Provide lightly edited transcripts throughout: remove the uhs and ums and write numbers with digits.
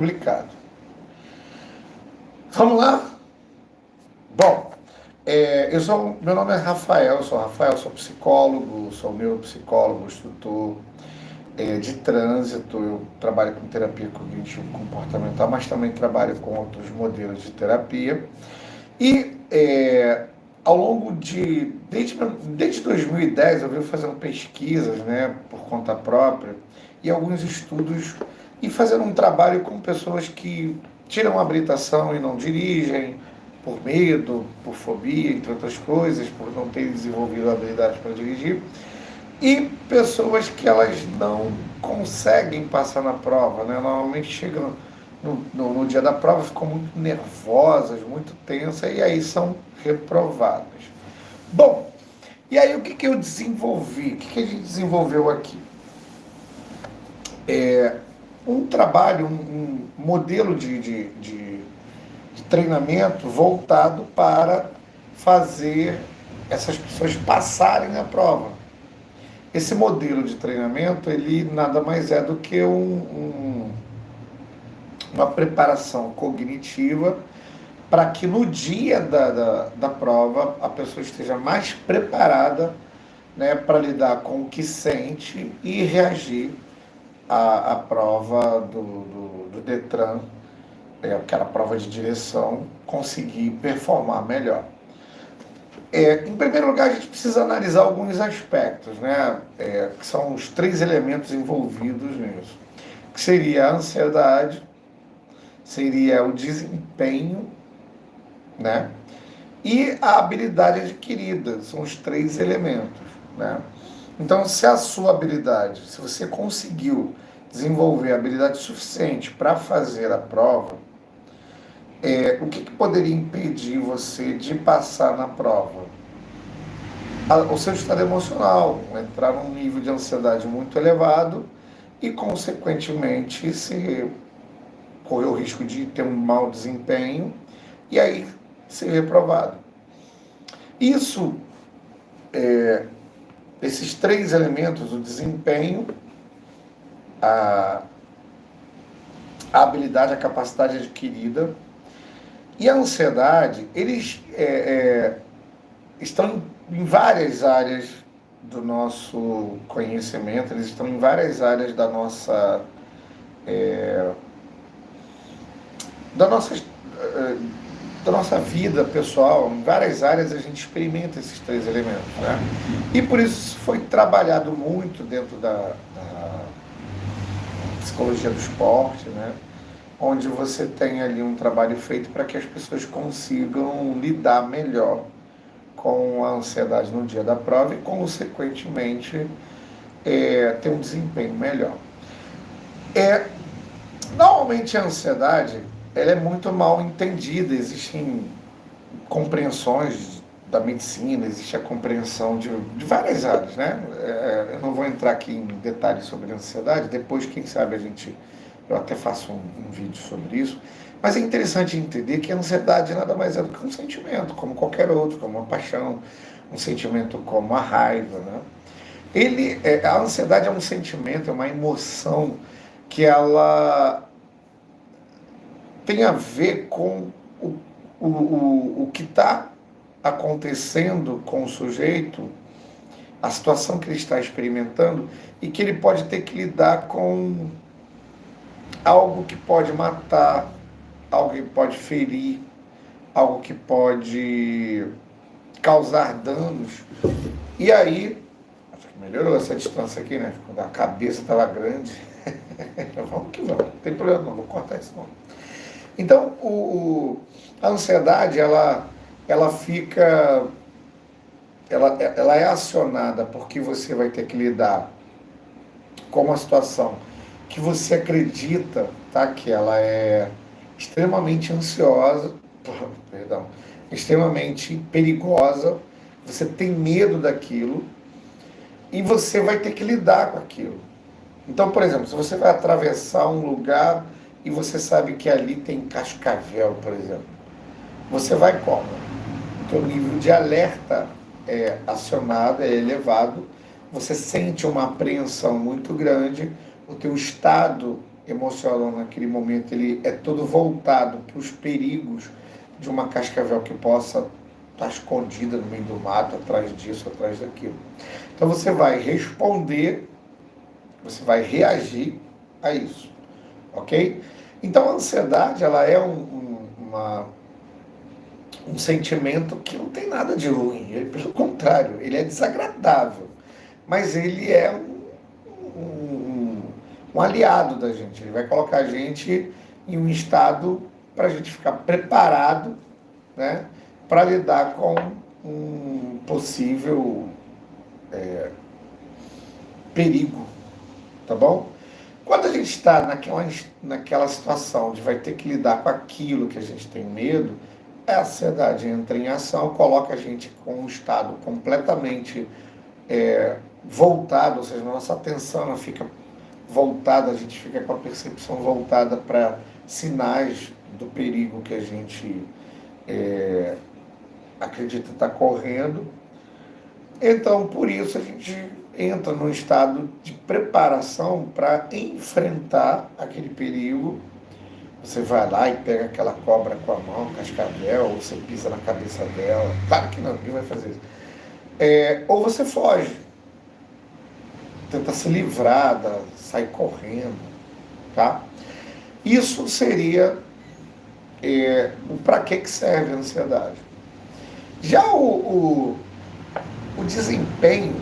Complicado. Vamos lá? Bom, meu nome é Rafael, sou psicólogo, sou neuropsicólogo, instrutor de trânsito, eu trabalho com terapia cognitivo comportamental, mas também trabalho com outros modelos de terapia. E ao longo desde 2010 eu venho fazendo pesquisas, né, por conta própria e alguns estudos e fazendo um trabalho com pessoas que tiram a habilitação e não dirigem por medo, por fobia, entre outras coisas, por não terem desenvolvido a habilidade para dirigir, e pessoas que elas não conseguem passar na prova, né? Normalmente chegam no dia da prova, ficam muito nervosas, muito tensas, e aí são reprovadas. Bom, e aí o que eu desenvolvi? O que a gente desenvolveu aqui? Um trabalho, um modelo de treinamento voltado para fazer essas pessoas passarem a prova. Esse modelo de treinamento, ele nada mais é do que uma preparação cognitiva para que no dia da prova a pessoa esteja mais preparada, né, para lidar com o que sente e reagir à prova do Detran, aquela prova de direção, conseguir performar melhor. Em primeiro lugar, a gente precisa analisar alguns aspectos, né, que são os 3 elementos envolvidos nisso, que seria a ansiedade, seria o desempenho, né, e a habilidade adquirida, são os 3 elementos, né. Então, se a sua habilidade, se você conseguiu desenvolver a habilidade suficiente para fazer a prova, o que poderia impedir você de passar na prova? O seu estado emocional, entrar num nível de ansiedade muito elevado e, consequentemente, se correr o risco de ter um mau desempenho e aí ser reprovado. Isso, esses 3 elementos, o desempenho, a habilidade, a capacidade adquirida e a ansiedade, eles estão em várias áreas do nosso conhecimento, eles estão em várias áreas da nossa vida pessoal, em várias áreas a gente experimenta esses 3 elementos, né? E por isso foi trabalhado muito dentro da psicologia do esporte, né? Onde você tem ali um trabalho feito para que as pessoas consigam lidar melhor com a ansiedade no dia da prova e, consequentemente, ter um desempenho melhor. Normalmente a ansiedade ela é muito mal entendida, existem compreensões da medicina, existe a compreensão de várias áreas, né? Eu não vou entrar aqui em detalhes sobre a ansiedade, depois, quem sabe, eu até faço um vídeo sobre isso, mas é interessante entender que a ansiedade nada mais é do que um sentimento, como qualquer outro, como uma paixão, um sentimento como a raiva, né? A ansiedade é um sentimento, é uma emoção que ela tem a ver com o que está acontecendo com o sujeito, a situação que ele está experimentando, e que ele pode ter que lidar com algo que pode matar, algo que pode ferir, algo que pode causar danos. E aí, acho que melhorou essa distância aqui, né? Quando a cabeça estava grande. Vamos que vamos, não tem problema não, vou cortar isso não. Então, a ansiedade, ela é acionada porque você vai ter que lidar com uma situação que você acredita, tá, que ela é extremamente ansiosa, extremamente perigosa, você tem medo daquilo e você vai ter que lidar com aquilo. Então, por exemplo, se você vai atravessar um lugar e você sabe que ali tem cascavel, por exemplo, você vai como? O teu nível de alerta é acionado, é elevado, você sente uma apreensão muito grande, o teu estado emocional naquele momento ele é todo voltado para os perigos de uma cascavel que possa estar escondida no meio do mato, atrás disso, atrás daquilo. Então você vai responder, você vai reagir a isso, ok? Então a ansiedade, ela é um sentimento que não tem nada de ruim, pelo contrário, ele é desagradável, mas ele é um aliado da gente, ele vai colocar a gente em um estado para a gente ficar preparado, né, para lidar com um possível perigo, tá bom? Quando a gente está naquela situação de vai ter que lidar com aquilo que a gente tem medo, a ansiedade entra em ação, coloca a gente com um estado completamente voltado, ou seja, nossa atenção ela fica voltada, a gente fica com a percepção voltada para sinais do perigo que a gente acredita estar correndo. Então, por isso, a gente entra num estado de preparação para enfrentar aquele perigo. Você vai lá e pega aquela cobra com a mão, cascavel, ou você pisa na cabeça dela. Claro que não, ninguém vai fazer isso. Ou você foge, tenta se livrar, sai correndo, tá? Isso seria o para que serve a ansiedade. Já o desempenho,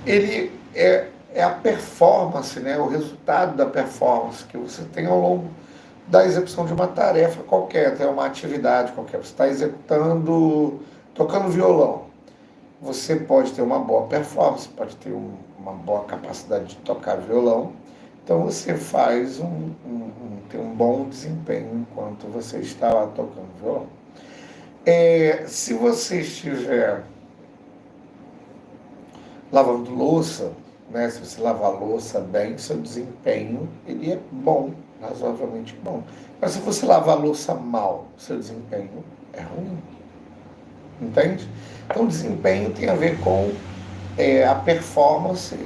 ele é a performance, né? O resultado da performance que você tem ao longo da execução de uma tarefa qualquer, até uma atividade qualquer. Você está executando, tocando violão. Você pode ter uma boa performance, pode ter uma boa capacidade de tocar violão. Então você faz tem um bom desempenho enquanto você está lá tocando violão. Se você estiver lavando louça, né, se você lavar a louça bem, seu desempenho ele é bom, razoavelmente bom. Mas se você lavar a louça mal, seu desempenho é ruim. Entende? Então, desempenho tem a ver com a performance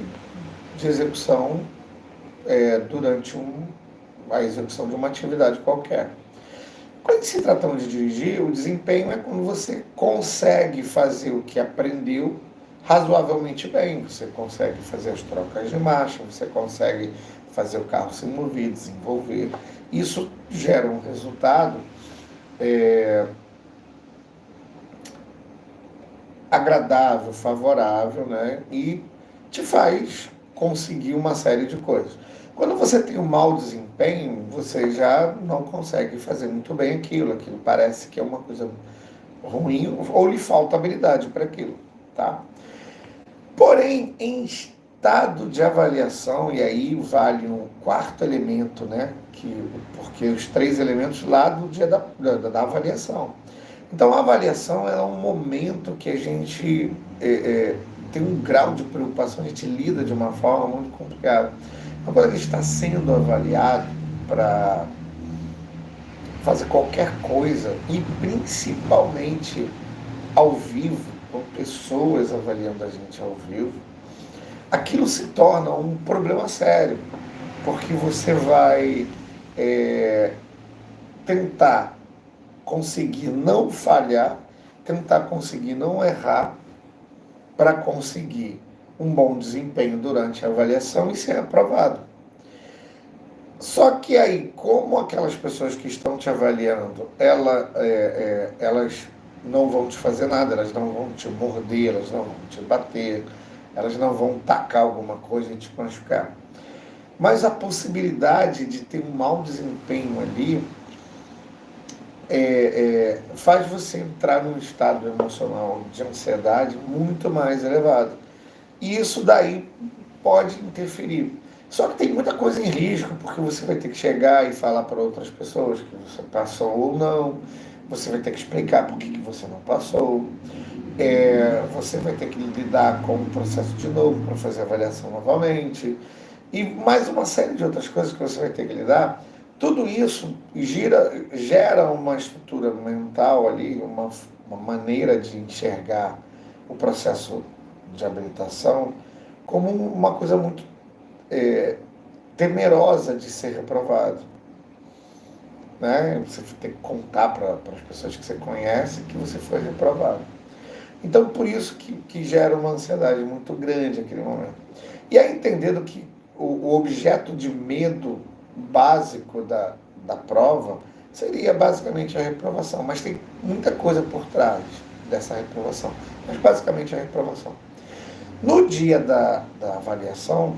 de execução durante a execução de uma atividade qualquer. Quando se tratando de dirigir, o desempenho é quando você consegue fazer o que aprendeu razoavelmente bem. Você consegue fazer as trocas de marcha, você consegue fazer o carro se mover, desenvolver. Isso gera um resultado agradável, favorável, né? E te faz conseguir uma série de coisas. Quando você tem um mau desempenho, você já não consegue fazer muito bem aquilo parece que é uma coisa ruim ou lhe falta habilidade para aquilo, tá? Porém, em estado de avaliação, e aí vale um quarto elemento, né? Porque os três elementos lá do dia da avaliação. Então, a avaliação é um momento que a gente tem um grau de preocupação, a gente lida de uma forma muito complicada. Então, quando a gente está sendo avaliado para fazer qualquer coisa, e principalmente ao vivo, com pessoas avaliando a gente ao vivo, aquilo se torna um problema sério, porque você vai tentar conseguir não falhar, tentar conseguir não errar, para conseguir um bom desempenho durante a avaliação e ser aprovado. Só que aí, como aquelas pessoas que estão te avaliando, elas não vão te fazer nada, elas não vão te morder, elas não vão te bater, elas não vão tacar alguma coisa e te machucar. Mas a possibilidade de ter um mau desempenho ali faz você entrar num estado emocional de ansiedade muito mais elevado. E isso daí pode interferir. Só que tem muita coisa em risco, porque você vai ter que chegar e falar para outras pessoas que você passou ou não, você vai ter que explicar por que você não passou, você vai ter que lidar com o processo de novo para fazer a avaliação novamente, e mais uma série de outras coisas que você vai ter que lidar. Tudo isso gera uma estrutura mental ali, uma maneira de enxergar o processo de habilitação como uma coisa muito temerosa de ser reprovado. Né? Você tem que contar para as pessoas que você conhece que você foi reprovado. Então, por isso que gera uma ansiedade muito grande naquele momento. E aí, entendendo que o objeto de medo básico da prova seria basicamente a reprovação, mas tem muita coisa por trás dessa reprovação, mas basicamente a reprovação. No dia da avaliação,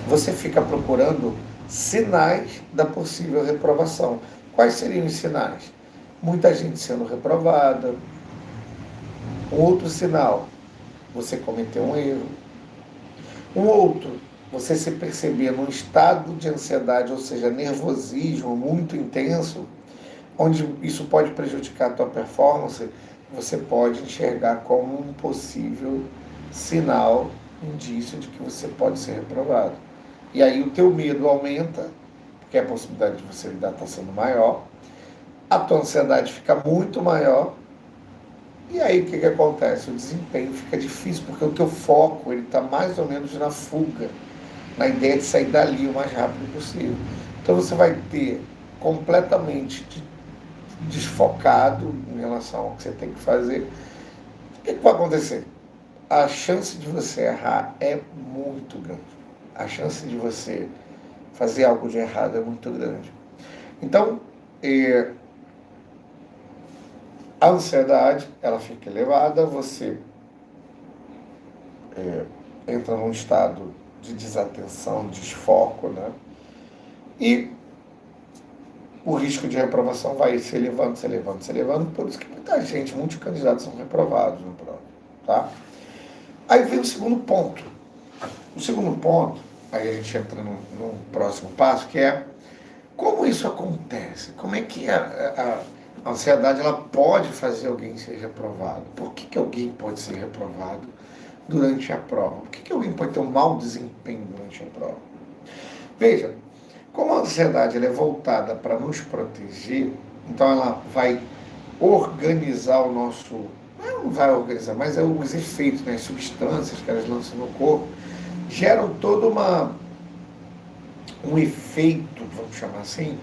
você fica procurando sinais da possível reprovação. Quais seriam os sinais? Muita gente sendo reprovada. Um outro sinal, você cometeu um erro. Um outro, você se perceber num estado de ansiedade, ou seja, nervosismo muito intenso, onde isso pode prejudicar a tua performance, você pode enxergar como um possível sinal, indício de que você pode ser reprovado. E aí o teu medo aumenta, porque a possibilidade de você lidar está sendo maior, a tua ansiedade fica muito maior, e aí o que acontece? O desempenho fica difícil, porque o teu foco está mais ou menos na fuga, na ideia de sair dali o mais rápido possível. Então você vai ter completamente desfocado em relação ao que você tem que fazer. O que vai acontecer? A chance de você errar é muito grande. A chance de você fazer algo de errado é muito grande. Então, a ansiedade, ela fica elevada, você entra num estado de desatenção, desfoco, né? E o risco de reprovação vai se elevando, se elevando, se elevando, por isso que muita gente, muitos candidatos são reprovados na prova, tá? Aí vem o segundo ponto. O segundo ponto, aí a gente entra no próximo passo, que é como isso acontece? Como é que a ansiedade ela pode fazer alguém ser reprovado? Por que alguém pode ser reprovado durante a prova? Por que alguém pode ter um mau desempenho durante a prova? Veja, como a ansiedade ela é voltada para nos proteger, então ela vai organizar o nosso... Não vai organizar, mas os efeitos, né, as substâncias que elas lançam no corpo, geram todo um efeito, vamos chamar assim,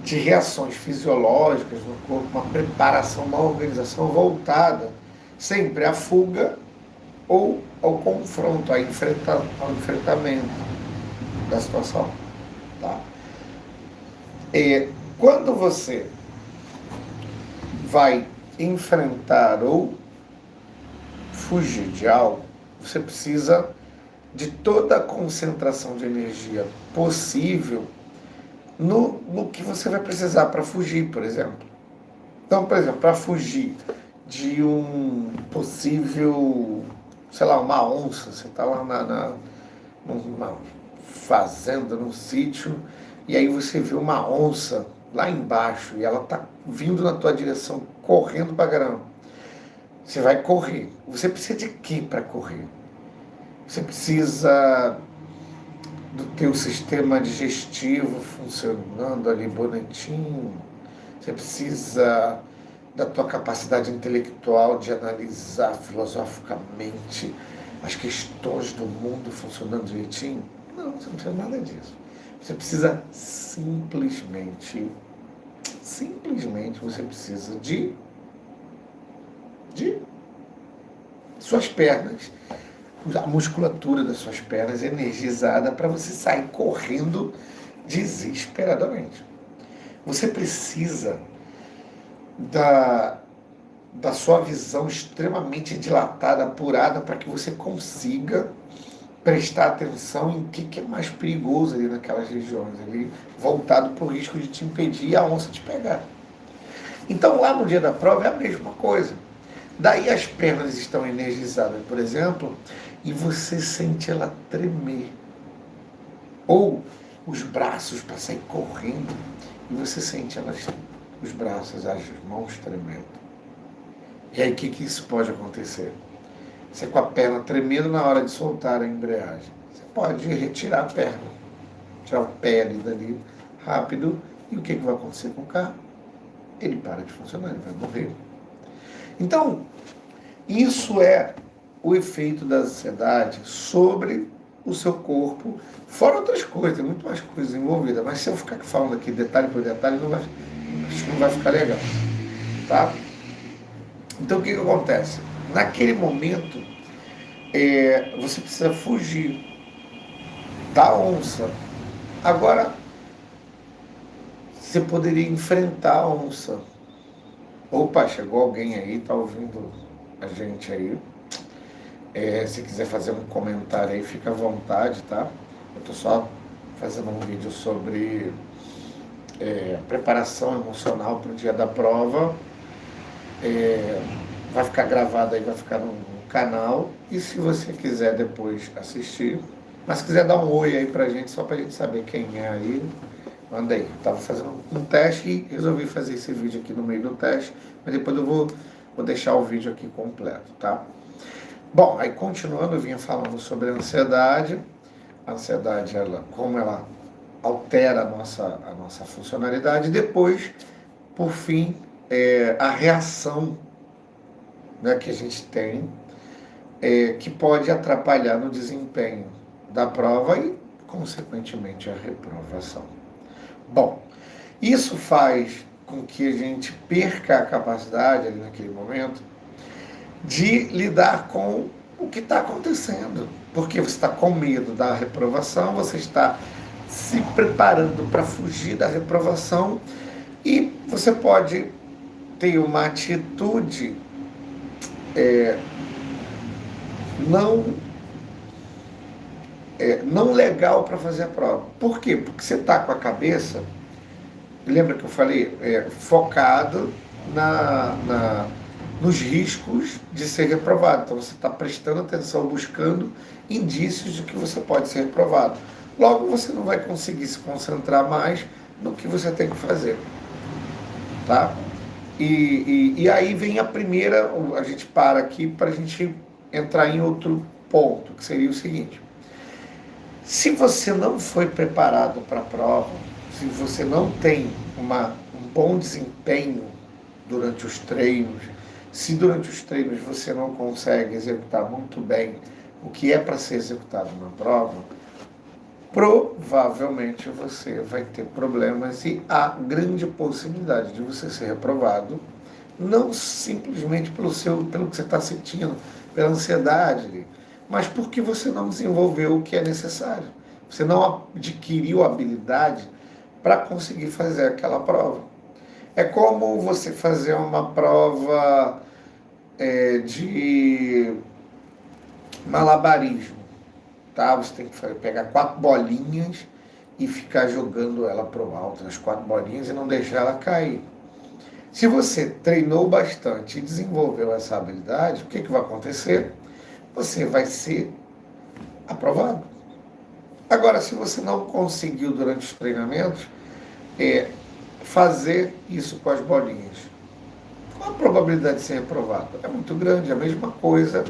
de reações fisiológicas no corpo, uma preparação, uma organização voltada sempre à fuga ou ao confronto, ao enfrentamento da situação. Tá? E quando você vai enfrentar ou fugir de algo, você precisa de toda a concentração de energia possível no que você vai precisar para fugir, por exemplo. Então, por exemplo, para fugir de um possível, sei lá, uma onça, você está lá numa fazenda, num sítio, e aí você vê uma onça lá embaixo e ela está vindo na tua direção, correndo pra caramba. Você vai correr. Você precisa de quê para correr? Você precisa do teu sistema digestivo funcionando ali bonitinho. Você precisa da tua capacidade intelectual de analisar filosoficamente as questões do mundo funcionando direitinho. Não, você não precisa nada disso. Você precisa simplesmente você precisa de suas pernas, a musculatura das suas pernas energizada para você sair correndo desesperadamente. Você precisa da sua visão extremamente dilatada, apurada, para que você consiga prestar atenção em o que é mais perigoso ali naquelas regiões, ali, voltado para o risco de te impedir a onça te pegar. Então, lá no dia da prova é a mesma coisa. Daí as pernas estão energizadas, por exemplo, e você sente ela tremer. Ou os braços para sair correndo, e você sente os braços, as mãos tremendo. E aí o que isso pode acontecer? Você com a perna tremendo na hora de soltar a embreagem. Você pode retirar a perna, tirar o pé dali rápido, e o que vai acontecer com o carro? Ele para de funcionar, ele vai morrer. Então, isso é o efeito da ansiedade sobre o seu corpo, fora outras coisas, tem muito mais coisas envolvidas, mas se eu ficar falando aqui detalhe por detalhe, acho que não vai ficar legal, tá? Então o que acontece? Naquele momento, você precisa fugir da onça. Agora, você poderia enfrentar a onça. Opa, chegou alguém aí, tá ouvindo a gente aí. Se quiser fazer um comentário aí, fica à vontade, tá? Eu tô só fazendo um vídeo sobre preparação emocional para o dia da prova. Vai ficar gravado aí, vai ficar no canal. E se você quiser depois assistir, mas se quiser dar um oi aí pra gente, só pra gente saber quem é aí, manda aí. Tava fazendo um teste e resolvi fazer esse vídeo aqui no meio do teste, mas depois eu vou deixar o vídeo aqui completo, tá? Bom, aí continuando, eu vinha falando sobre a ansiedade. A ansiedade, como ela altera a nossa funcionalidade. Depois, por fim, a reação, né, que a gente tem, que pode atrapalhar no desempenho da prova e, consequentemente, a reprovação. Bom, isso faz com que a gente perca a capacidade, ali naquele momento, de lidar com o que está acontecendo. Porque você está com medo da reprovação, você está se preparando para fugir da reprovação e você pode ter uma atitude não legal para fazer a prova. Por quê? Porque você está com a cabeça, lembra que eu falei, focado nos riscos de ser reprovado. Então você está prestando atenção, buscando indícios de que você pode ser reprovado. Logo você não vai conseguir se concentrar mais no que você tem que fazer. Tá? E aí vem a primeira, a gente para aqui para a gente entrar em outro ponto, que seria o seguinte: se você não foi preparado para a prova, se você não tem um bom desempenho durante os treinos, se durante os treinos você não consegue executar muito bem o que é para ser executado na prova, provavelmente você vai ter problemas e há grande possibilidade de você ser reprovado, não simplesmente pelo que você está sentindo, pela ansiedade, mas porque você não desenvolveu o que é necessário. Você não adquiriu habilidade para conseguir fazer aquela prova. É como você fazer uma prova de malabarismo. Tá? Você tem que pegar 4 bolinhas e ficar jogando ela para o alto, as 4 bolinhas, e não deixar ela cair. Se você treinou bastante e desenvolveu essa habilidade, o que vai acontecer? Você vai ser aprovado. Agora, se você não conseguiu durante os treinamentos fazer isso com as bolinhas, qual a probabilidade de ser reprovado? É muito grande. A mesma coisa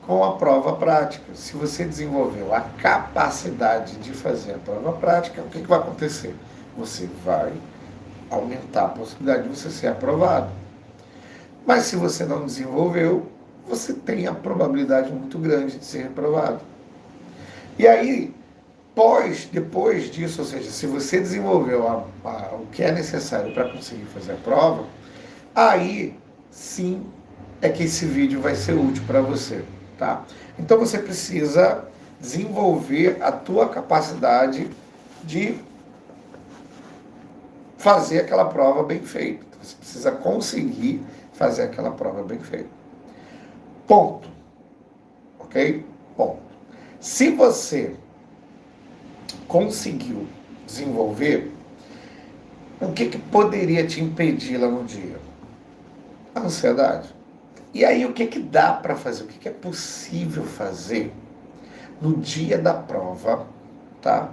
com a prova prática. Se você desenvolveu a capacidade de fazer a prova prática, o que vai acontecer? Você vai aumentar a possibilidade de você ser aprovado. Mas se você não desenvolveu, você tem a probabilidade muito grande de ser reprovado. E aí, depois disso, ou seja, se você desenvolveu o que é necessário para conseguir fazer a prova, aí sim é que esse vídeo vai ser útil para você, tá? Então você precisa desenvolver a tua capacidade de fazer aquela prova bem feita. Você precisa conseguir fazer aquela prova bem feita. Ponto. Ok? Ponto. Se você conseguiu desenvolver, o que poderia te impedir lá no dia? A ansiedade. E aí o que dá para fazer? O que é possível fazer no dia da prova, tá?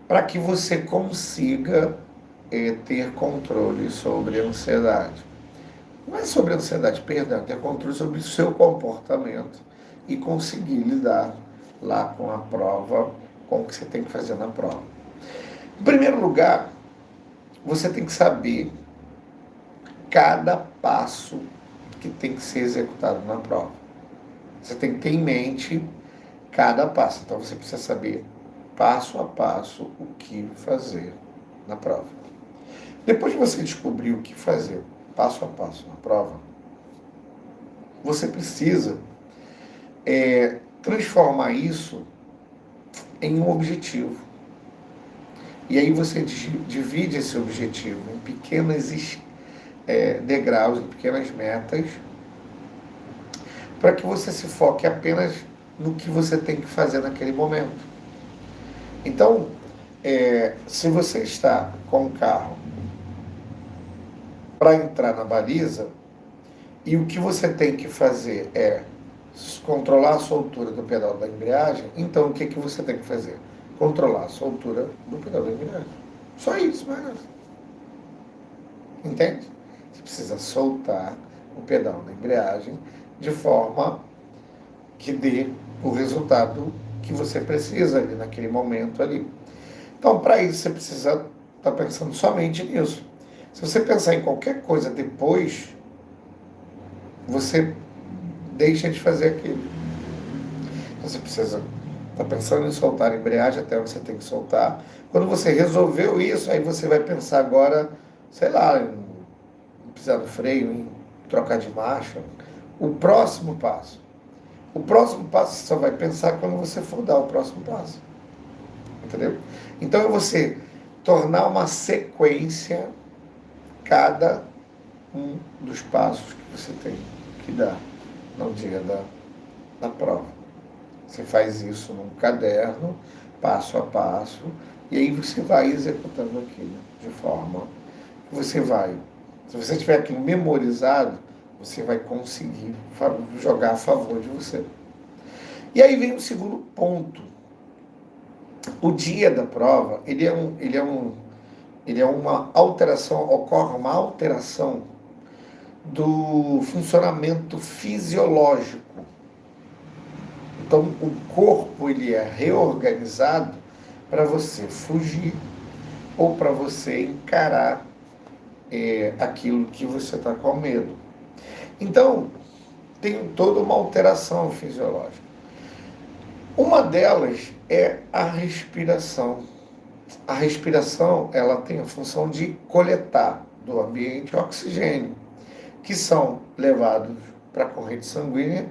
Para que você consiga ter controle sobre a ansiedade. Não é sobre a ansiedade, perdão, ter controle sobre o seu comportamento e conseguir lidar lá com a prova, com o que você tem que fazer na prova. Em primeiro lugar, você tem que saber cada passo que tem que ser executado na prova. Você tem que ter em mente cada passo. Então você precisa saber passo a passo o que fazer na prova. Depois que você descobrir o que fazer passo a passo na prova, você precisa transformar isso em um objetivo. E aí você divide esse objetivo em pequenos degraus, em pequenas metas, para que você se foque apenas no que você tem que fazer naquele momento. Então, se você está com o carro para entrar na baliza, e o que você tem que fazer é controlar a soltura do pedal da embreagem, então o que você tem que fazer? Controlar a soltura do pedal da embreagem. Só isso, mas... Entende? Você precisa soltar o pedal da embreagem de forma que dê o resultado que você precisa ali naquele momento ali. Então, para isso, você precisa estar pensando somente nisso. Se você pensar em qualquer coisa depois, você deixa de fazer aquilo. Então, você precisa estar pensando em soltar a embreagem até onde você tem que soltar. Quando você resolveu isso, aí você vai pensar agora, sei lá, em pisar no freio, em trocar de marcha. O próximo passo. O próximo passo você só vai pensar quando você for dar o próximo passo. Entendeu? Então é você tornar uma sequência cada um dos passos que você tem que dar no dia da prova. Você faz isso num caderno, passo a passo, e aí você vai executando aquilo de forma que você vai. Se você tiver aquilo memorizado, você vai conseguir jogar a favor de você. E aí vem o segundo ponto. O dia da prova, ele é uma alteração, ocorre uma alteração do funcionamento fisiológico. Então, o corpo ele é reorganizado para você fugir ou para você encarar aquilo que você está com medo. Então, tem toda uma alteração fisiológica. Uma delas é a respiração. A respiração, ela tem a função de coletar do ambiente oxigênio, que são levados para a corrente sanguínea,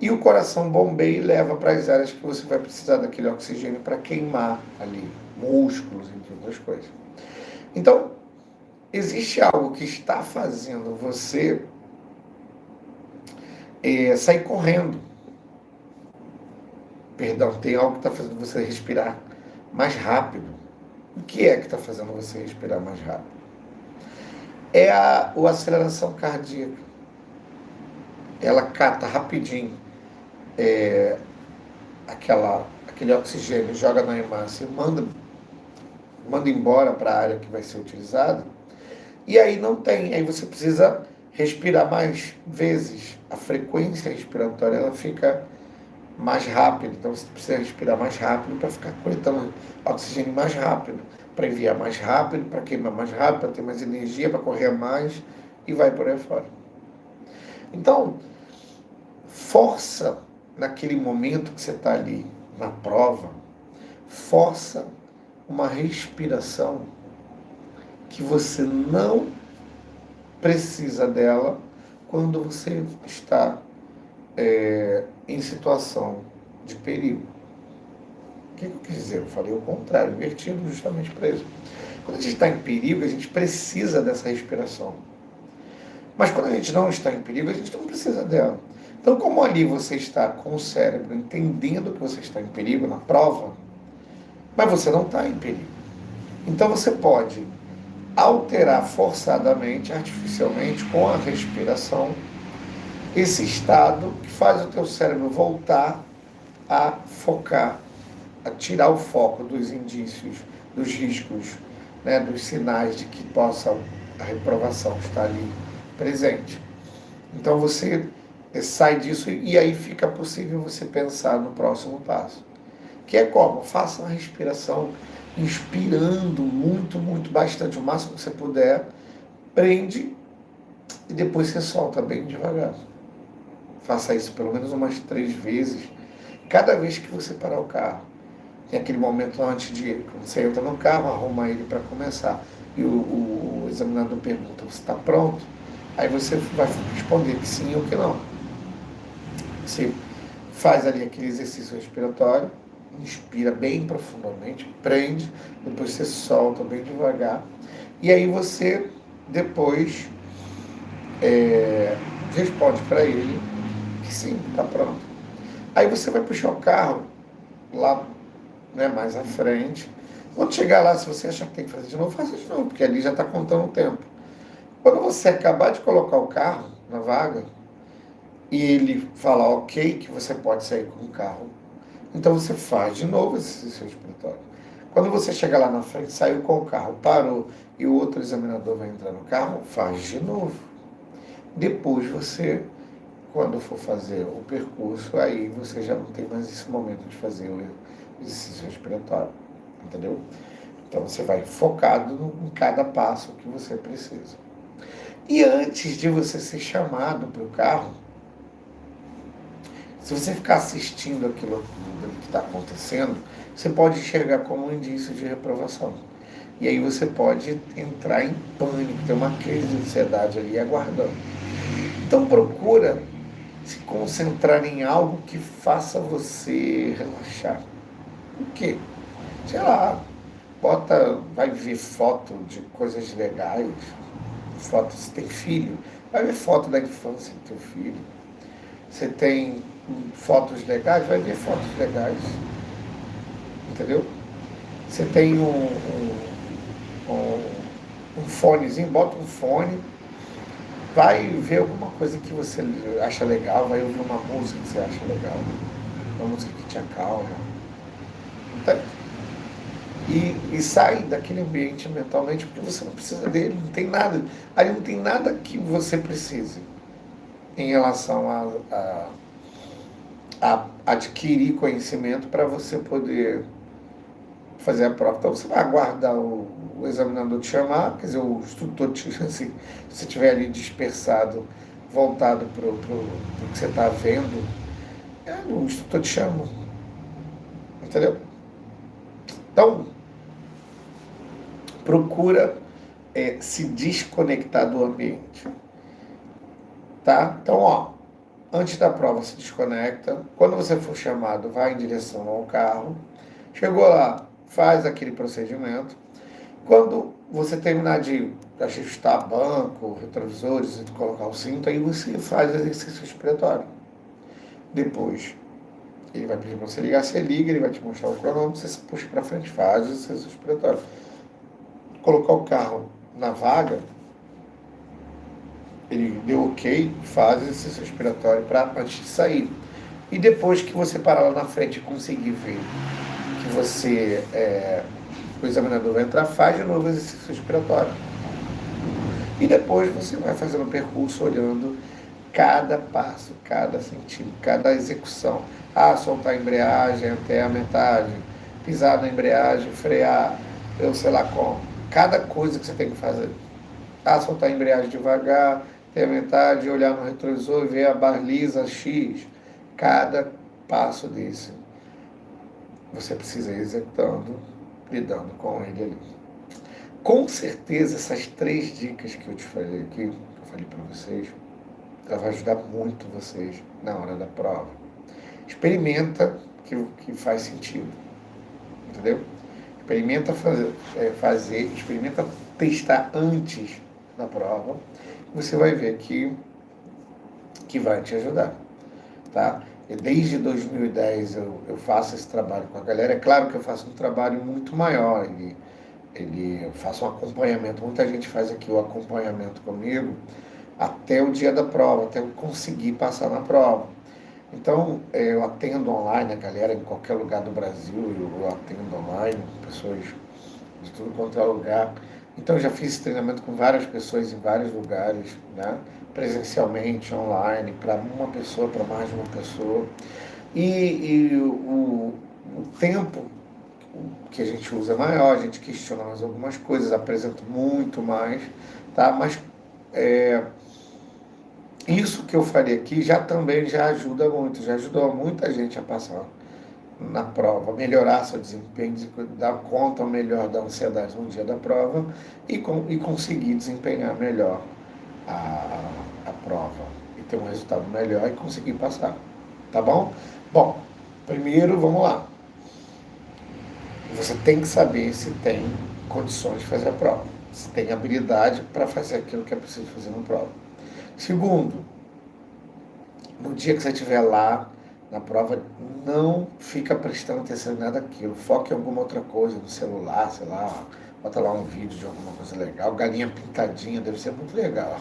e o coração bombeia e leva para as áreas que você vai precisar daquele oxigênio para queimar ali, músculos, entre outras coisas. Então, existe algo que está fazendo você sair correndo. Perdão, tem algo que está fazendo você respirar mais rápido. O que é que está fazendo você respirar mais rápido? É a aceleração cardíaca. Ela cata rapidinho aquele oxigênio, joga na hemácia e manda embora para a área que vai ser utilizada. E aí não tem, aí você precisa respirar mais vezes. A frequência respiratória ela fica mais rápido, então você precisa respirar mais rápido para ficar coletando oxigênio mais rápido, para enviar mais rápido, para queimar mais rápido, para ter mais energia, para correr mais e vai por aí fora. Então, força naquele momento que você está ali na prova, força uma respiração que você não precisa dela quando você está em situação de perigo. O que eu quis dizer? Eu falei o contrário, invertido justamente para isso. Quando a gente está em perigo, a gente precisa dessa respiração. Mas quando a gente não está em perigo, a gente não precisa dela. Então, como ali você está com o cérebro entendendo que você está em perigo na prova, mas você não está em perigo. Então você pode alterar forçadamente, artificialmente, com a respiração, esse estado que faz o teu cérebro voltar a focar, a tirar o foco dos indícios, dos riscos, dos sinais de que possa a reprovação estar ali presente. Então você sai disso e aí fica possível você pensar no próximo passo. Que é como? Faça uma respiração inspirando muito, muito, bastante, o máximo que você puder, prende e depois você solta bem devagar. Faça isso pelo menos umas 3 vezes Cada vez que você parar o carro, tem aquele momento antes de, quando você entra no carro, arruma ele para começar. E o examinador pergunta, você está pronto? Aí você vai responder que sim ou que não. Você faz ali aquele exercício respiratório, inspira bem profundamente, prende, depois você solta bem devagar. E aí você depois responde para ele que sim, está pronto. Aí você vai puxar o carro lá, né, mais à frente. Quando chegar lá, se você achar que tem que fazer de novo, faça de novo, porque ali já está contando o tempo. Quando você acabar de colocar o carro na vaga e ele falar ok, que você pode sair com o carro, então você faz de novo esse exercício respiratório. Quando você chegar lá na frente, saiu com o carro, parou e o outro examinador vai entrar no carro, faz de novo. Depois você, quando for fazer o percurso, aí você já não tem mais esse momento de fazer o exercício respiratório, entendeu? Então você vai focado em cada passo que você precisa. E antes de você ser chamado para o carro, se você ficar assistindo aquilo que está acontecendo, você pode enxergar como um indício de reprovação. E aí você pode entrar em pânico, ter uma crise de ansiedade ali aguardando. Então procura se concentrar em algo que faça você relaxar. O quê? Sei lá, vai ver foto de coisas legais, foto, se tem filho, vai ver foto da infância do teu filho. Você tem fotos legais, vai ver fotos legais. Entendeu? Você tem um fonezinho, bota um fone, vai ver alguma coisa que você acha legal, vai ouvir uma música que você acha legal, uma música que te acalma. Então, e sai daquele ambiente mentalmente, porque você não precisa dele, não tem nada. Ali não tem nada que você precise em relação a adquirir conhecimento para você poder fazer a prova. Então você vai aguardar o examinador te chamar, quer dizer, o instrutor te, assim, se você estiver ali dispersado, voltado para o que você está vendo, o instrutor te chama. Entendeu? Então, procura se desconectar do ambiente. Tá? Então, ó, antes da prova se desconecta. Quando você for chamado, vai em direção ao carro. Chegou lá, faz aquele procedimento. Quando você terminar de ajustar banco, retrovisores e colocar o cinto, aí você faz o exercício respiratório. Depois, ele vai pedir para você ligar, você liga, ele vai te mostrar o cronômetro, você se puxa para frente, faz o exercício respiratório. Colocar o carro na vaga, ele deu ok, faz o exercício respiratório antes de sair. E depois que você parar lá na frente e conseguir ver que o examinador vai entrar, faz de novo o exercício respiratório. E depois você vai fazendo o percurso olhando cada passo, cada sentido, cada execução. Soltar a embreagem até a metade, pisar na embreagem, frear, eu sei lá como. Cada coisa que você tem que fazer. Soltar a embreagem devagar, até a metade, olhar no retrovisor e ver a baliza X. Cada passo desse você precisa ir executando, lidando com ele ali. Com certeza essas 3 dicas que eu te falei aqui, que eu falei para vocês, ela vai ajudar muito vocês na hora da prova. Experimenta que faz sentido, entendeu? Experimenta experimenta testar antes da prova, você vai ver que vai te ajudar, tá? Desde 2010 eu faço esse trabalho com a galera. É claro que eu faço um trabalho muito maior, eu faço um acompanhamento, muita gente faz aqui o acompanhamento comigo até o dia da prova, até eu conseguir passar na prova. Então, eu atendo online a galera em qualquer lugar do Brasil, eu atendo online, pessoas de tudo quanto é lugar. Então, eu já fiz esse treinamento com várias pessoas em vários lugares, né? Presencialmente, online, para uma pessoa, para mais de uma pessoa. E o tempo que a gente usa é maior, a gente questiona mais algumas coisas, apresenta muito mais, tá? Mas Isso que eu falei aqui também já ajuda muito, já ajudou muita gente a passar na prova, melhorar seu desempenho, dar conta melhor da ansiedade no dia da prova e conseguir desempenhar melhor a prova e ter um resultado melhor e conseguir passar. Tá bom? Bom, primeiro vamos lá. Você tem que saber se tem condições de fazer a prova, se tem habilidade para fazer aquilo que é preciso fazer na prova. Segundo, no dia que você estiver lá na prova, não fica prestando atenção em nada daquilo. Foque em alguma outra coisa, no celular, sei lá, bota lá um vídeo de alguma coisa legal. Galinha pintadinha, deve ser muito legal.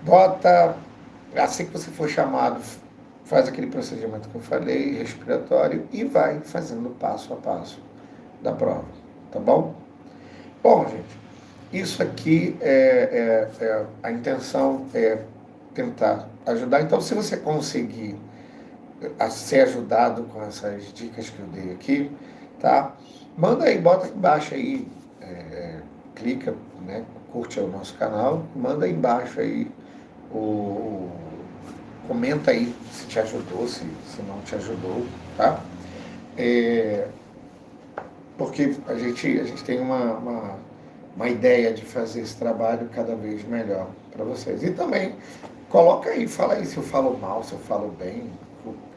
Bota, assim que você for chamado, faz aquele procedimento que eu falei, respiratório, e vai fazendo passo a passo da prova, tá bom? Bom, gente, isso aqui a intenção é tentar ajudar. Então, se você conseguir ser ajudado com essas dicas que eu dei aqui, tá? Manda aí, bota aqui embaixo aí, clica, né? Curte o nosso canal, manda aí embaixo aí comenta aí se te ajudou, se não te ajudou, tá? Porque a gente tem uma ideia de fazer esse trabalho cada vez melhor para vocês. E também coloca aí, fala aí se eu falo mal, se eu falo bem,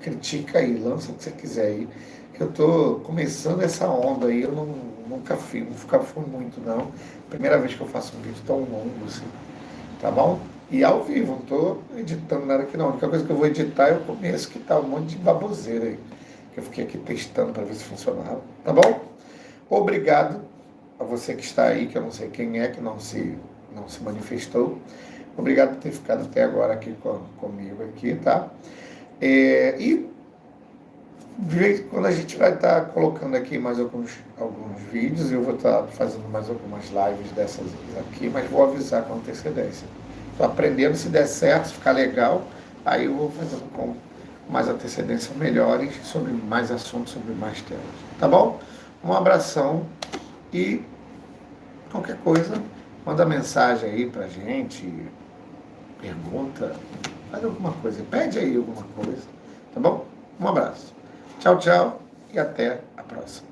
critica aí, lança o que você quiser aí. Que eu tô começando essa onda aí, eu nunca fui muito não. Primeira vez que eu faço um vídeo tão longo assim, tá bom? E ao vivo, não estou editando nada aqui não. A única coisa que eu vou editar é o começo, que tá um monte de baboseira aí. Que eu fiquei aqui testando para ver se funcionava. Tá bom? Obrigado a você que está aí, que eu não sei quem é, que não se manifestou. Obrigado por ter ficado até agora aqui comigo aqui, tá? E de vez em quando a gente vai estar colocando aqui mais alguns vídeos, eu vou estar fazendo mais algumas lives dessas aqui, mas vou avisar com antecedência. Estou aprendendo, se der certo, se ficar legal, aí eu vou fazendo com mais antecedência melhores, sobre mais assuntos, sobre mais temas. Tá bom? Um abração e qualquer coisa, manda mensagem aí pra gente, pergunta, faz alguma coisa, pede aí alguma coisa, tá bom? Um abraço. Tchau, tchau e até a próxima.